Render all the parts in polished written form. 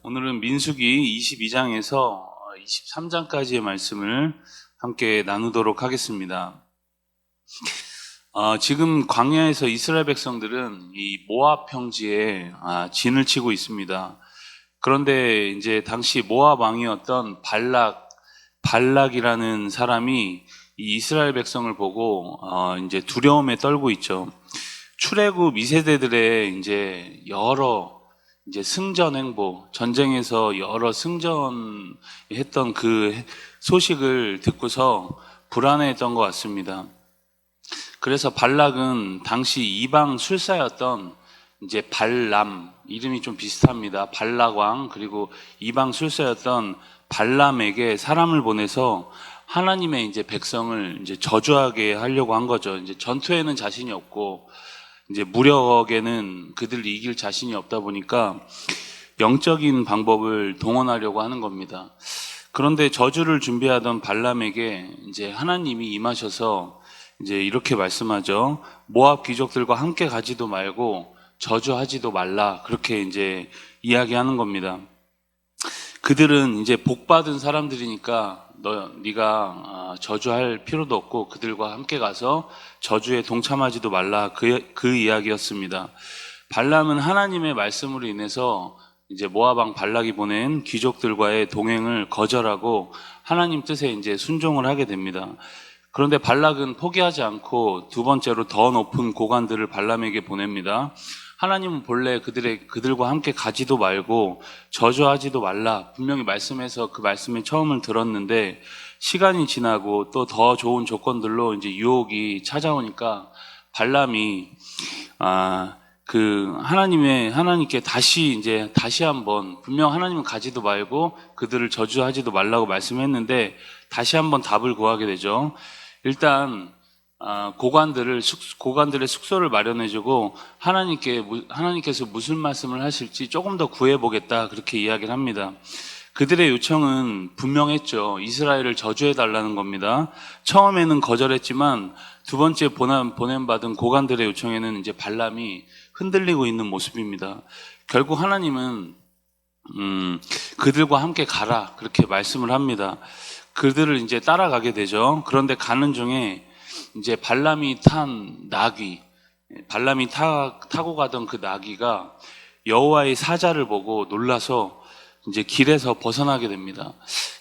오늘은 민수기 22장에서 23장까지의 말씀을 함께 나누도록 하겠습니다. 지금 광야에서 이스라엘 백성들은 이 모압 평지에 진을 치고 있습니다. 그런데 이제 당시 모압 왕이었던 발락이라는 사람이 이 이스라엘 백성을 보고 이제 두려움에 떨고 있죠. 출애굽 2세대들의 이제 여러 승전 행보, 전쟁에서 여러 승전했던 그 소식을 듣고서 불안해했던 것 같습니다. 그래서 발락은 당시 이방 술사였던 이제 발람, 이름이 좀 비슷합니다. 발락왕, 그리고 이방 술사였던 발람에게 사람을 보내서 하나님의 이제 백성을 이제 저주하게 하려고 한 거죠. 이제 전투에는 자신이 없고, 이제 무력에는 그들을 이길 자신이 없다 보니까 영적인 방법을 동원하려고 하는 겁니다. 그런데 저주를 준비하던 발람에게 이제 하나님이 임하셔서 이제 이렇게 말씀하죠. 모압 귀족들과 함께 가지도 말고 저주하지도 말라. 그렇게 이제 이야기하는 겁니다. 그들은 이제 복 받은 사람들이니까 네가 저주할 필요도 없고 그들과 함께 가서 저주에 동참하지도 말라. 그 이야기였습니다. 발람은 하나님의 말씀으로 인해서 이제 모압 왕 발락이 보낸 귀족들과의 동행을 거절하고 하나님 뜻에 이제 순종을 하게 됩니다. 그런데 발락은 포기하지 않고 두 번째로 더 높은 고관들을 발람에게 보냅니다. 하나님은 본래 그들과 함께 가지도 말고 저주하지도 말라 분명히 말씀해서 그 말씀의 처음을 들었는데 시간이 지나고 또 더 좋은 조건들로 이제 유혹이 찾아오니까 발람이 하나님께 다시 한번 분명 하나님은 가지도 말고 그들을 저주하지도 말라고 말씀했는데 다시 한번 답을 구하게 되죠. 일단 고관들의 숙소를 마련해주고 하나님께서 무슨 말씀을 하실지 조금 더 구해보겠다 그렇게 이야기를 합니다. 그들의 요청은 분명했죠. 이스라엘을 저주해달라는 겁니다. 처음에는 거절했지만 두 번째 보냄받은 고관들의 요청에는 이제 발람이 흔들리고 있는 모습입니다. 결국 하나님은 그들과 함께 가라 그렇게 말씀을 합니다. 그들을 이제 따라가게 되죠. 그런데 가는 중에 이제 발람이 타고 가던 그 나귀가 여호와의 사자를 보고 놀라서 이제 길에서 벗어나게 됩니다.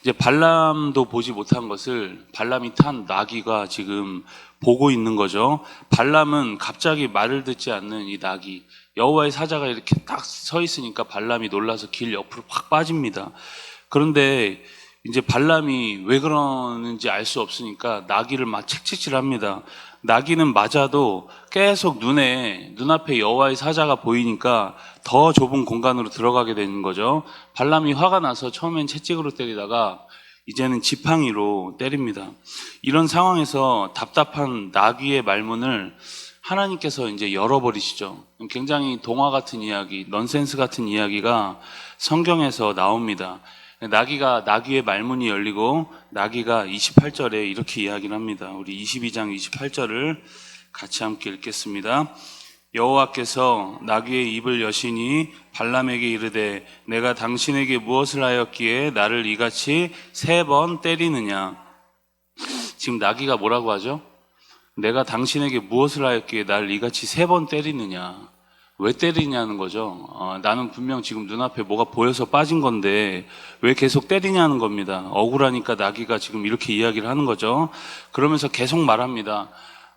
이제 발람도 보지 못한 것을 발람이 탄 나귀가 지금 보고 있는 거죠. 발람은 갑자기 말을 듣지 않는 이 나귀, 여호와의 사자가 이렇게 딱 서 있으니까 발람이 놀라서 길 옆으로 확 빠집니다. 그런데 이제 발람이 왜 그러는지 알 수 없으니까 나귀를 막 채찍질합니다. 나귀는 맞아도 계속 눈앞에 여호와의 사자가 보이니까 더 좁은 공간으로 들어가게 되는 거죠. 발람이 화가 나서 처음엔 채찍으로 때리다가 이제는 지팡이로 때립니다. 이런 상황에서 답답한 나귀의 말문을 하나님께서 이제 열어버리시죠. 굉장히 동화 같은 이야기, 넌센스 같은 이야기가 성경에서 나옵니다. 나귀의 말문이 열리고 나귀가 28절에 이렇게 이야기를 합니다. 우리 22장 28절을 같이 함께 읽겠습니다. 여호와께서 나귀의 입을 여시니 발람에게 이르되 내가 당신에게 무엇을 하였기에 나를 이같이 3번 때리느냐. 지금 나귀가 뭐라고 하죠? 내가 당신에게 무엇을 하였기에 나를 이같이 3번 때리느냐. 왜 때리냐는 거죠. 나는 분명 지금 눈앞에 뭐가 보여서 빠진 건데 왜 계속 때리냐는 겁니다. 억울하니까 나귀가 지금 이렇게 이야기를 하는 거죠. 그러면서 계속 말합니다.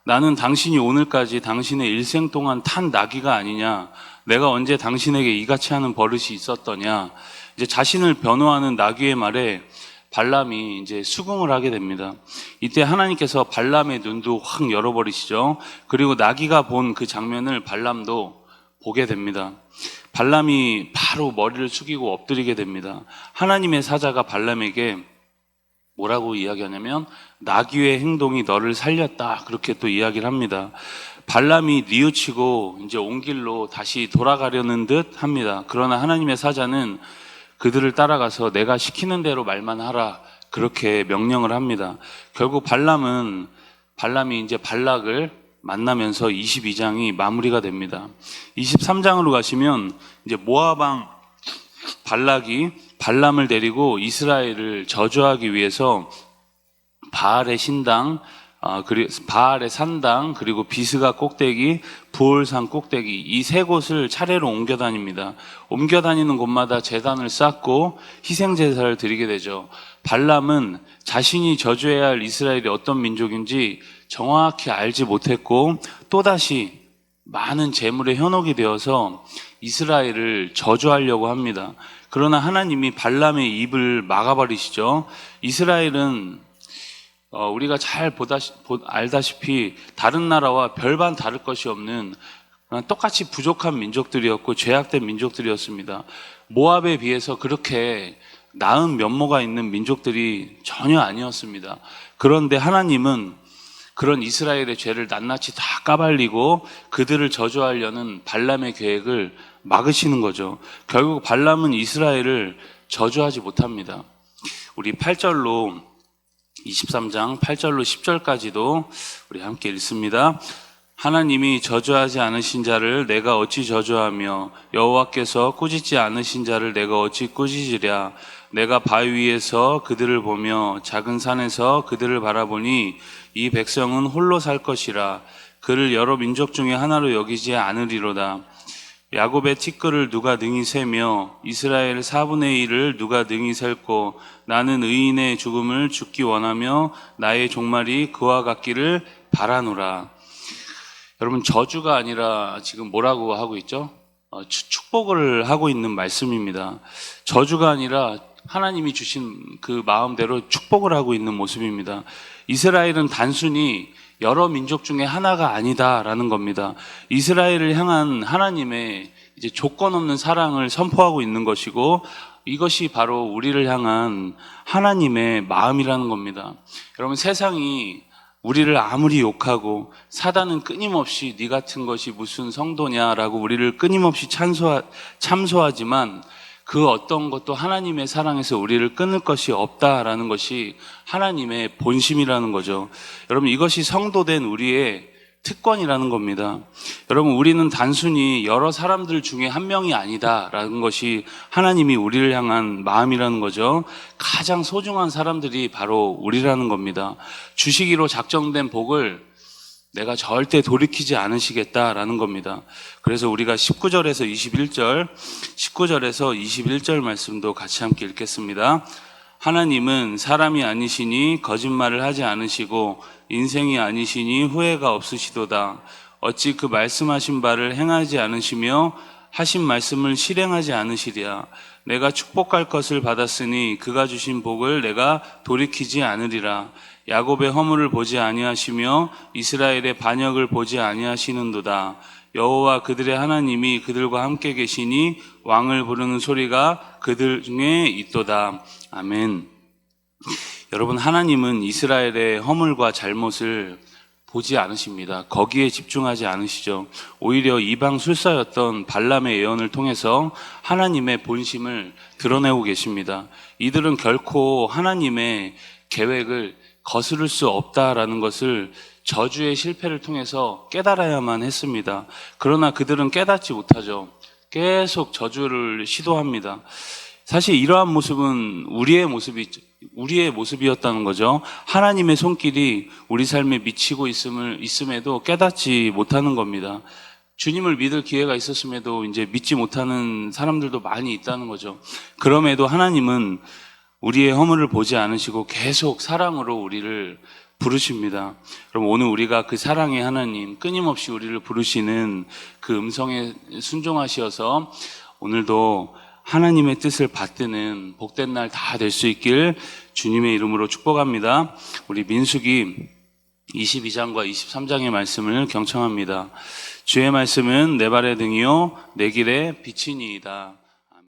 나는 당신이 오늘까지 당신의 일생 동안 탄 나귀가 아니냐. 내가 언제 당신에게 이같이 하는 버릇이 있었더냐. 이제 자신을 변호하는 나귀의 말에 발람이 이제 수긍을 하게 됩니다. 이때 하나님께서 발람의 눈도 확 열어버리시죠. 그리고 나귀가 본 그 장면을 발람도 보게 됩니다. 발람이 바로 머리를 숙이고 엎드리게 됩니다. 하나님의 사자가 발람에게 뭐라고 이야기하냐면 나귀의 행동이 너를 살렸다 그렇게 또 이야기를 합니다. 발람이 뉘우치고 이제 온 길로 다시 돌아가려는 듯 합니다. 그러나 하나님의 사자는 그들을 따라가서 내가 시키는 대로 말만 하라 그렇게 명령을 합니다. 결국 발람이 이제 발락을 만나면서 22장이 마무리가 됩니다. 23장으로 가시면 이제 모압 왕 발락이 발람을 데리고 이스라엘을 저주하기 위해서 바알의 신당, 바알의 산당, 그리고 비스가 꼭대기, 부올산 꼭대기, 이 세 곳을 차례로 옮겨 다닙니다. 옮겨 다니는 곳마다 제단을 쌓고 희생 제사를 드리게 되죠. 발람은 자신이 저주해야 할 이스라엘이 어떤 민족인지 정확히 알지 못했고 또다시 많은 재물에 현혹이 되어서 이스라엘을 저주하려고 합니다. 그러나 하나님이 발람의 입을 막아버리시죠. 이스라엘은 우리가 잘 알다시피 다른 나라와 별반 다를 것이 없는 똑같이 부족한 민족들이었고 죄악된 민족들이었습니다. 모압에 비해서 그렇게 나은 면모가 있는 민족들이 전혀 아니었습니다. 그런데 하나님은 그런 이스라엘의 죄를 낱낱이 다 까발리고 그들을 저주하려는 발람의 계획을 막으시는 거죠. 결국 발람은 이스라엘을 저주하지 못합니다. 우리 8절로 23장 8절로 10절까지도 우리 함께 읽습니다. 하나님이 저주하지 않으신 자를 내가 어찌 저주하며 여호와께서 꾸짖지 않으신 자를 내가 어찌 꾸짖으랴. 내가 바위 위에서 그들을 보며 작은 산에서 그들을 바라보니 이 백성은 홀로 살 것이라. 그를 여러 민족 중에 하나로 여기지 않으리로다. 야곱의 티끌을 누가 능히 세며 이스라엘 4분의 1을 누가 능히 셀고 나는 의인의 죽음을 죽기 원하며 나의 종말이 그와 같기를 바라노라. 여러분, 저주가 아니라 지금 뭐라고 하고 있죠? 축복을 하고 있는 말씀입니다. 저주가 아니라 하나님이 주신 그 마음대로 축복을 하고 있는 모습입니다. 이스라엘은 단순히 여러 민족 중에 하나가 아니다라는 겁니다. 이스라엘을 향한 하나님의 이제 조건 없는 사랑을 선포하고 있는 것이고 이것이 바로 우리를 향한 하나님의 마음이라는 겁니다. 여러분, 세상이 우리를 아무리 욕하고 사단은 끊임없이 네 같은 것이 무슨 성도냐라고 우리를 끊임없이 참소하지만 그 어떤 것도 하나님의 사랑에서 우리를 끊을 것이 없다라는 것이 하나님의 본심이라는 거죠. 여러분, 이것이 성도된 우리의 특권이라는 겁니다. 여러분, 우리는 단순히 여러 사람들 중에 한 명이 아니다라는 것이 하나님이 우리를 향한 마음이라는 거죠. 가장 소중한 사람들이 바로 우리라는 겁니다. 주시기로 작정된 복을 내가 절대 돌이키지 않으시겠다라는 겁니다. 그래서 우리가 19절에서 21절 말씀도 같이 함께 읽겠습니다. 하나님은 사람이 아니시니 거짓말을 하지 않으시고 인생이 아니시니 후회가 없으시도다. 어찌 그 말씀하신 바를 행하지 않으시며 하신 말씀을 실행하지 않으시랴. 내가 축복할 것을 받았으니 그가 주신 복을 내가 돌이키지 않으리라. 야곱의 허물을 보지 아니하시며 이스라엘의 반역을 보지 아니하시는도다. 여호와 그들의 하나님이 그들과 함께 계시니 왕을 부르는 소리가 그들 중에 있도다. 아멘. 여러분, 하나님은 이스라엘의 허물과 잘못을 보지 않으십니다. 거기에 집중하지 않으시죠. 오히려 이방 술사였던 발람의 예언을 통해서 하나님의 본심을 드러내고 계십니다. 이들은 결코 하나님의 계획을 거스를 수 없다라는 것을 저주의 실패를 통해서 깨달아야만 했습니다. 그러나 그들은 깨닫지 못하죠. 계속 저주를 시도합니다. 사실 이러한 모습은 우리의 모습이었다는 거죠. 하나님의 손길이 우리 삶에 미치고 있음에도 깨닫지 못하는 겁니다. 주님을 믿을 기회가 있었음에도 이제 믿지 못하는 사람들도 많이 있다는 거죠. 그럼에도 하나님은 우리의 허물을 보지 않으시고 계속 사랑으로 우리를 부르십니다. 그럼 오늘 우리가 그 사랑의 하나님, 끊임없이 우리를 부르시는 그 음성에 순종하시어서 오늘도 하나님의 뜻을 받드는 복된 날 다 될 수 있길 주님의 이름으로 축복합니다. 우리 민수기 22장과 23장의 말씀을 경청합니다. 주의 말씀은 내 발의 등이요 내 길의 빛이니이다.